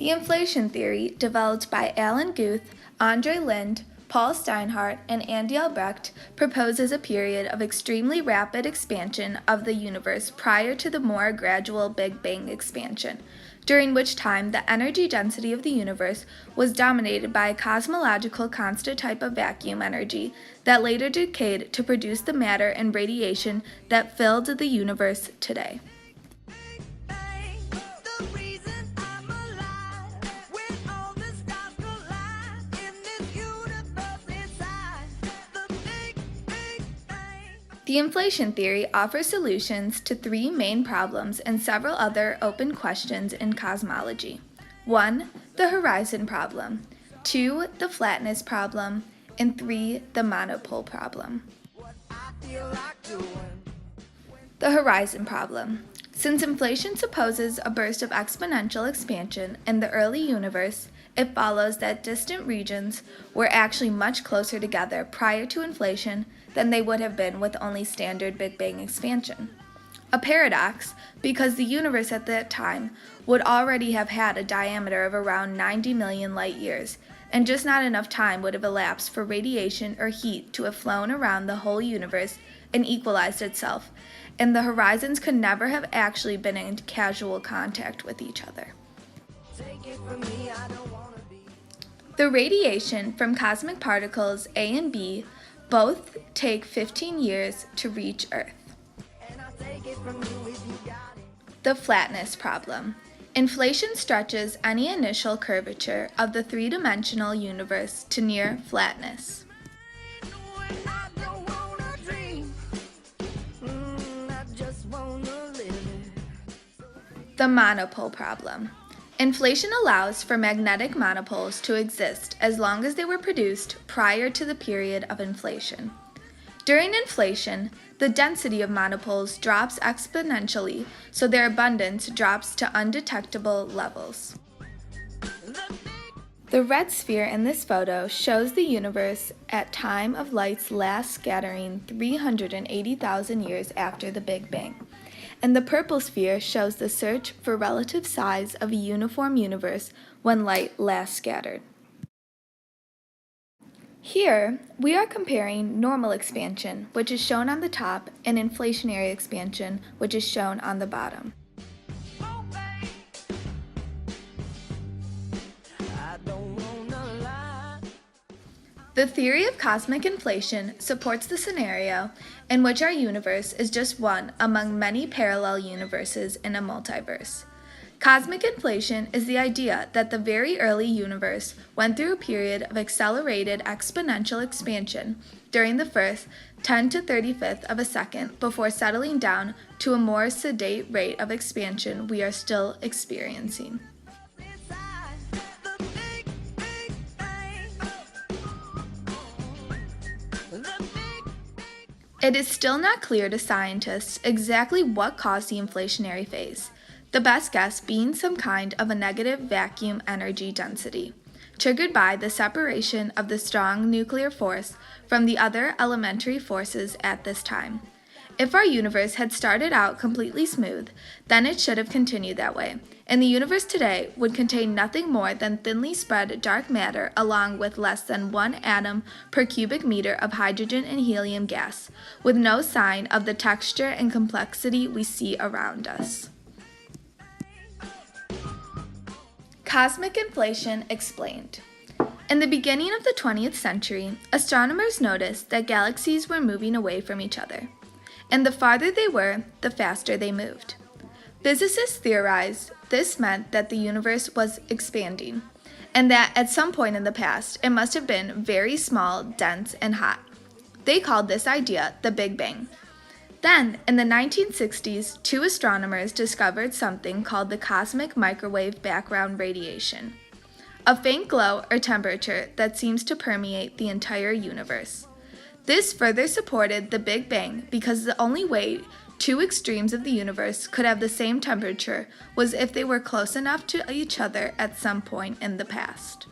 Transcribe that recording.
The inflation theory, developed by Alan Guth, Andre Linde, Paul Steinhardt, and Andy Albrecht, proposes a period of extremely rapid expansion of the universe prior to the more gradual Big Bang expansion, during which time the energy density of the universe was dominated by a cosmological constant type of vacuum energy that later decayed to produce the matter and radiation that filled the universe today. The inflation theory offers solutions to three main problems and several other open questions in cosmology. 1. The horizon problem. 2. The flatness problem. And 3. The monopole problem. The horizon problem. Since inflation supposes a burst of exponential expansion in the early universe, it follows that distant regions were actually much closer together prior to inflation than they would have been with only standard Big Bang expansion. A paradox, because the universe at that time would already have had a diameter of around 90 million light years, and just not enough time would have elapsed for radiation or heat to have flown around the whole universe and equalized itself, and the horizons could never have actually been in casual contact with each other. The radiation from cosmic particles A and B both take 15 years to reach Earth. The flatness problem. Inflation stretches any initial curvature of the three-dimensional universe to near flatness. The monopole problem. Inflation allows for magnetic monopoles to exist as long as they were produced prior to the period of inflation. During inflation, the density of monopoles drops exponentially, so their abundance drops to undetectable levels. The red sphere in this photo shows the universe at time of light's last scattering 380,000 years after the Big Bang. And the purple sphere shows the search for relative size of a uniform universe when light last scattered. Here, we are comparing normal expansion, which is shown on the top, and inflationary expansion, which is shown on the bottom. The theory of cosmic inflation supports the scenario in which our universe is just one among many parallel universes in a multiverse. Cosmic inflation is the idea that the very early universe went through a period of accelerated exponential expansion during the first 10 to 35th of a second before settling down to a more sedate rate of expansion we are still experiencing. It is still not clear to scientists exactly what caused the inflationary phase, the best guess being some kind of a negative vacuum energy density, triggered by the separation of the strong nuclear force from the other elementary forces at this time. If our universe had started out completely smooth, then it should have continued that way, and the universe today would contain nothing more than thinly spread dark matter along with less than 1 atom per cubic meter of hydrogen and helium gas, with no sign of the texture and complexity we see around us. Cosmic inflation explained. In the beginning of the 20th century, astronomers noticed that galaxies were moving away from each other, and the farther they were, the faster they moved. Physicists theorized this meant that the universe was expanding, and that at some point in the past it must have been very small, dense, and hot. They called this idea the Big Bang. Then, in the 1960s, two astronomers discovered something called the cosmic microwave background radiation, a faint glow or temperature that seems to permeate the entire universe. This further supported the Big Bang because the only way two extremes of the universe could have the same temperature was if they were close enough to each other at some point in the past.